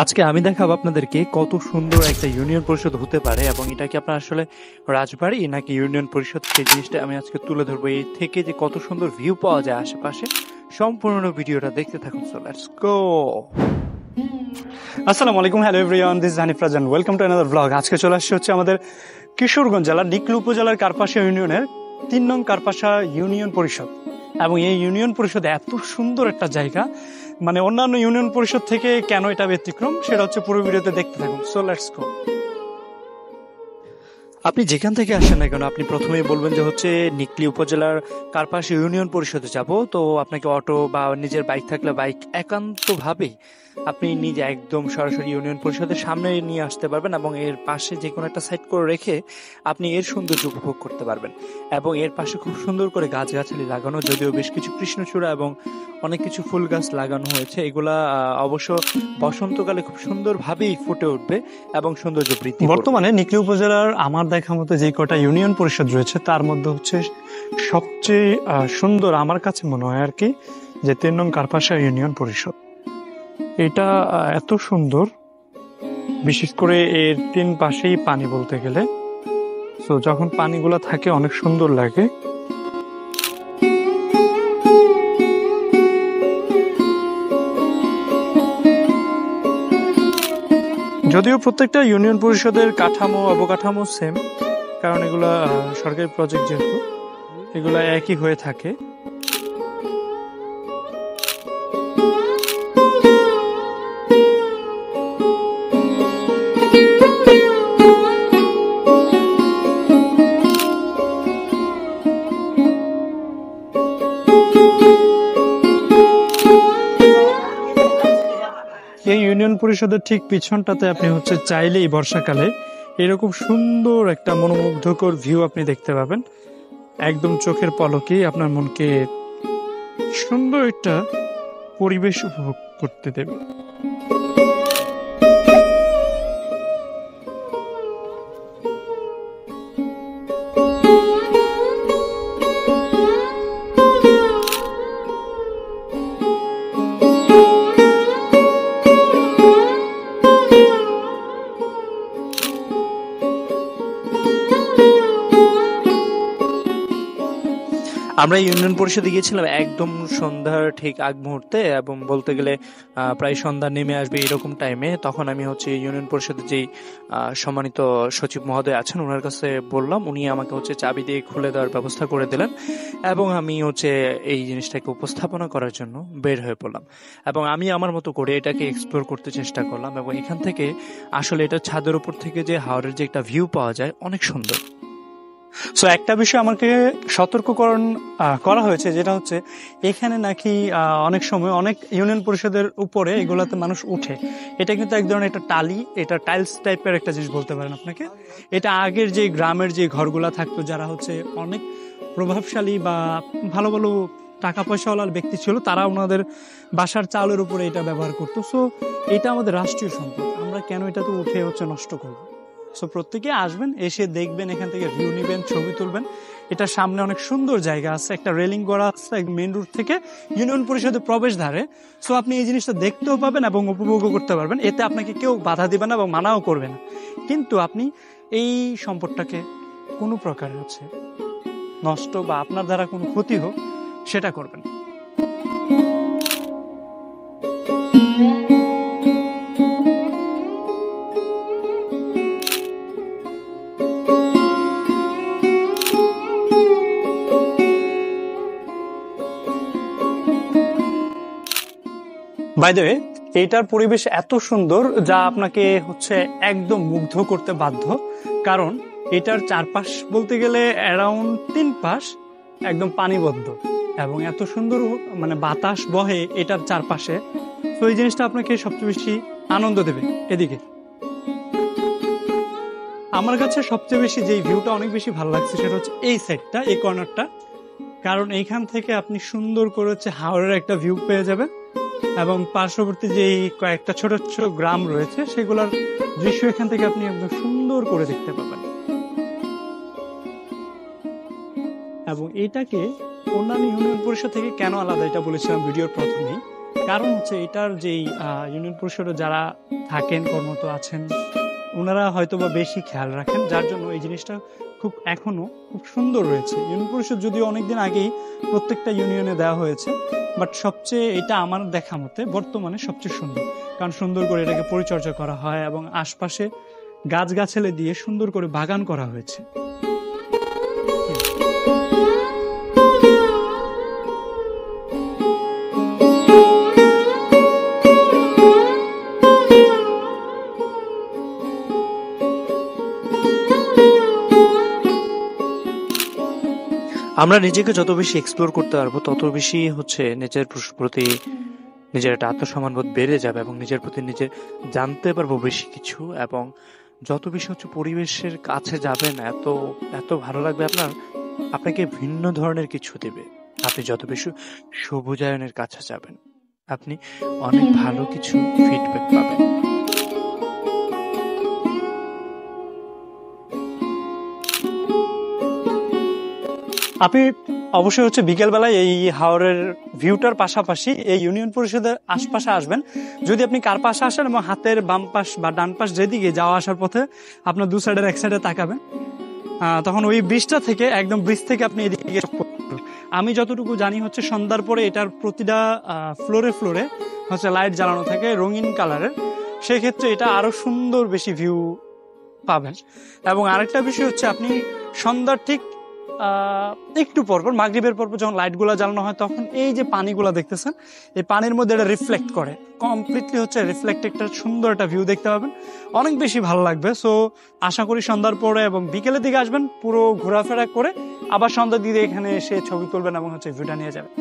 আজকে আমি দেখাবো আপনাদেরকে কত সুন্দর একটা ইউনিয়ন পরিষদ হতে পারে এবং এটা কি আপনার আসলে রাজবাড়ি নাকি ইউনিয়ন পরিষদ সেই জিনিসটা আমি আজকে তুলে ধরবো। এই থেকে যে কত সুন্দর ভিউ পাওয়া যায় আশেপাশে, সম্পূর্ণ ভিডিওটা দেখতে থাকুন। So let's go. আসসালামু আলাইকুম, hello everyone, this is Hanif Rajan. Welcome to another blog. আজকে চলে আসছে হচ্ছে আমাদের কিশোরগঞ্জ জেলার নিকলী উপজেলার কারপাশা ইউনিয়নের 3 নং কারপাশা ইউনিয়ন পরিষদ। এবং এই ইউনিয়ন পরিষদ এত সুন্দর একটা জায়গা, মানে অন্যান্য ইউনিয়ন পরিষদ থেকে কেন এটা ব্যতিক্রম সেটা হচ্ছে পুরো ভিডিওতে দেখতে থাকুন। সো লেটস গো। আপনি যেখান থেকে আসেন না কেন, আপনি প্রথমেই বলবেন যে হচ্ছে নিকলী উপজেলার কারপাশে ইউনিয়ন পরিষদে যাব। তো আপনাকে অটো বা নিজের বাইক থাকলে বাইক একান্তভাবেই আপনি নিজে একদম সরাসরি ইউনিয়ন পরিষদের সামনে নিয়ে আসতে পারবেন এবং এর পাশে যে কোনো একটা সাইড করে রেখে আপনি এর সৌন্দর্য উপভোগ করতে পারবেন। এবং এর পাশে খুব সুন্দর করে গাছগাছালি লাগানো, যদিও বেশ কিছু কৃষ্ণচূড়া এবং অনেক কিছু ফুল গাছ লাগানো হয়েছে। এগুলা অবশ্য বসন্তকালে খুব সুন্দরভাবেই ফুটে উঠবে এবং সৌন্দর্য বৃদ্ধি করবে। বর্তমানে নিকলী উপজেলার আমার দেখা মতো যে কটা ইউনিয়ন পরিষদ রয়েছে তার মধ্যে হচ্ছে সবচেয়ে সুন্দর আমার কাছে মনে হয় আর কি যে 3 নং কারপাশা ইউনিয়ন পরিষদ। এটা এত সুন্দর, বিশেষ করে এর 3 পাশেই পানি বলতে গেলে। তো যখন পানিগুলো থাকে অনেক সুন্দর লাগে। যদিও প্রত্যেকটা ইউনিয়ন পরিষদের কাঠামো অবকাঠামো সেম, কারণ এগুলা সরকারি প্রজেক্ট, যেহেতু এগুলা একই হয়ে থাকে। এই ইউনিয়ন পরিষদের ঠিক পিছনটাতে আপনি হচ্ছে চাইলেই বর্ষাকালে এরকম সুন্দর একটা মনোমুগ্ধকর ভিউ আপনি দেখতে পাবেন। একদম চোখের পলকেই আপনার মনকে সুন্দর একটা পরিবেশ উপভোগ করতে দেবে। আমরা ইউনিয়ন পরিষদে গিয়েছিলাম একদম সন্ধ্যার ঠিক আগ মুহূর্তে, এবং বলতে গেলে প্রায় সন্ধ্যা নেমে আসবে এরকম টাইমে। তখন আমি হচ্ছে ইউনিয়ন পরিষদের যেই সম্মানিত সচিব মহোদয় আছেন ওনার কাছে বললাম, উনি আমাকে হচ্ছে চাবি দিয়ে খুলে দেওয়ার ব্যবস্থা করে দিলেন এবং আমি হচ্ছে এই জিনিসটাকে উপস্থাপনা করার জন্য বের হয়ে পড়লাম এবং আমি আমার মতো করে এটাকে এক্সপ্লোর করতে চেষ্টা করলাম। এবং এখান থেকে আসলে এটা ছাদের উপর থেকে যে হাওরের যে একটা ভিউ পাওয়া যায় অনেক সুন্দর। সো একটা বিষয় আমাকে সতর্ককরণ করা হয়েছে, যেটা হচ্ছে এখানে নাকি অনেক সময় অনেক ইউনিয়ন পরিষদের উপরে এগুলাতে মানুষ উঠে। এটা কিন্তু এক ধরনের একটা টালি, এটা টাইলস টাইপের একটা জিনিস বলতে পারেন আপনাকে। এটা আগের যে গ্রামের যে ঘরগুলা থাকতো, যারা হচ্ছে অনেক প্রভাবশালী বা ভালো ভালো টাকা পয়সাওয়ালার ব্যক্তি ছিল, তারা ওনাদের বাসার চাউলের উপরে এটা ব্যবহার করতো। সো এটা আমাদের রাষ্ট্রীয় সম্পদ, আমরা কেন এটাতে উঠে হচ্ছে নষ্ট করবো? সো প্রত্যেকে আসবেন, এসে দেখবেন, এখান থেকে ভিউ নিবেন, ছবি তুলবেন। এটার সামনে অনেক সুন্দর জায়গা আছে, একটা রেলিং করা আছে মেইন রোড থেকে ইউনিয়ন পরিষদের প্রবেশদ্বারে। সো আপনি এই জিনিসটা দেখতেও পাবেন এবং উপভোগও করতে পারবেন। এতে আপনাকে কেউ বাধা দিবে না এবং মানাও করবে না, কিন্তু আপনি এই সম্পদটাকে কোনো প্রকার হচ্ছে নষ্ট বা আপনার দ্বারা কোনো ক্ষতি হোক সেটা করবেন। বাই দ্য ওয়ে, এইটার পরিবেশ এত সুন্দর যা আপনাকে হচ্ছে একদম মুগ্ধ করতে বাধ্য, কারণ এটার চারপাশ বলতে গেলে অ্যারাউন্ড 3 পাশ একদম পানিবদ্ধ এবং এত সুন্দর মানে বাতাস বহে এটার চারপাশে। তো এই জিনিসটা আপনাকে সবচেয়ে বেশি আনন্দ দেবে। এদিকে আমার কাছে সবচেয়ে বেশি যেই ভিউটা অনেক বেশি ভালো লাগছে সেটা হচ্ছে এই সাইডটা, এই কর্নারটা, কারণ এইখান থেকে আপনি সুন্দর করে হচ্ছে হাওরের একটা ভিউ পেয়ে যাবেন এবং পার্শ্ববর্তী যে কয়েকটা ছোট ছোট গ্রাম রয়েছে সেগুলোর দৃশ্য এখান থেকে আপনি একদম সুন্দর করে দেখতে পাবেন। এবং এটাকে অন্যান্য ইউনিয়ন পরিষদ থেকে কেন আলাদা এটা বলেছিলাম ভিডিওর প্রথমেই, কারণ হচ্ছে এটার যেই ইউনিয়ন পরিষদে যারা থাকেন কর্মরত আছেন ওনারা হয়তো বা বেশি খেয়াল রাখেন, যার জন্য এই জিনিসটা খুব এখনো খুব সুন্দর রয়েছে। ইউনিয়ন পরিষদ যদিও অনেকদিন আগেই প্রত্যেকটা ইউনিয়নে দেওয়া হয়েছে, বাট সবচেয়ে এটা আমার দেখা মতে বর্তমানে সবচেয়ে সুন্দর, কারণ সুন্দর করে এটাকে পরিচর্যা করা হয় এবং আশপাশে গাছগাছালি দিয়ে সুন্দর করে বাগান করা হয়েছে। আমরা নিজেকে যত বেশি এক্সপ্লোর করতে পারবো তত বেশি হচ্ছে নিজের প্রতি নিজের একটা আত্মসম্মানবোধ বেড়ে যাবে এবং নিজের প্রতি নিজে জানতে পারবো বেশি কিছু, এবং যত বেশি হচ্ছে পরিবেশের কাছে যাবেন এত এত ভালো লাগবে আপনাকে ভিন্ন ধরনের কিছু দেবে। আপনি যত বেশি সবুজায়নের কাছে যাবেন আপনি অনেক ভালো কিছু ফিডব্যাক পাবেন। আপনি অবশ্যই হচ্ছে বিকেলবেলায় এই হাওরের ভিউটার পাশাপাশি এই ইউনিয়ন পরিষদের আশপাশে আসবেন। যদি আপনি কার পাশে আসেন এবং হাতের বাম পাশ বা ডান পাশ যেদিকে যাওয়া আসার পথে আপনার দু সাইডের এক সাইডে তাকাবেন, তখন ওই ব্রিজটা থেকে একদম ব্রিজ থেকে আপনি এদিকে আমি যতটুকু জানি হচ্ছে সন্ধ্যার পরে এটার প্রতিটা ফ্লোরে ফ্লোরে হচ্ছে লাইট জ্বালানো থাকে রঙিন কালারের, সেক্ষেত্রে এটা আরো সুন্দর বেশি ভিউ পাবেন। এবং আরেকটা বিষয় হচ্ছে আপনি সন্ধ্যার ঠিক একটু পরপর মাগরিবের পরপর যখন লাইটগুলো জ্বালানো হয় তখন এই যে পানিগুলো দেখতেছেন এই পানির মধ্যে এটা রিফ্লেক্ট করে, কমপ্লিটলি হচ্ছে রিফ্লেক্ট একটা সুন্দর একটা ভিউ দেখতে পাবেন, অনেক বেশি ভালো লাগবে। সো আশা করি সন্ধ্যার পরে এবং বিকেলের দিকে আসবেন, পুরো ঘোরাফেরা করে আবার সন্ধ্যার দিকে এখানে এসে ছবি তুলবেন এবং হচ্ছে ভিউটা নিয়ে যাবেন।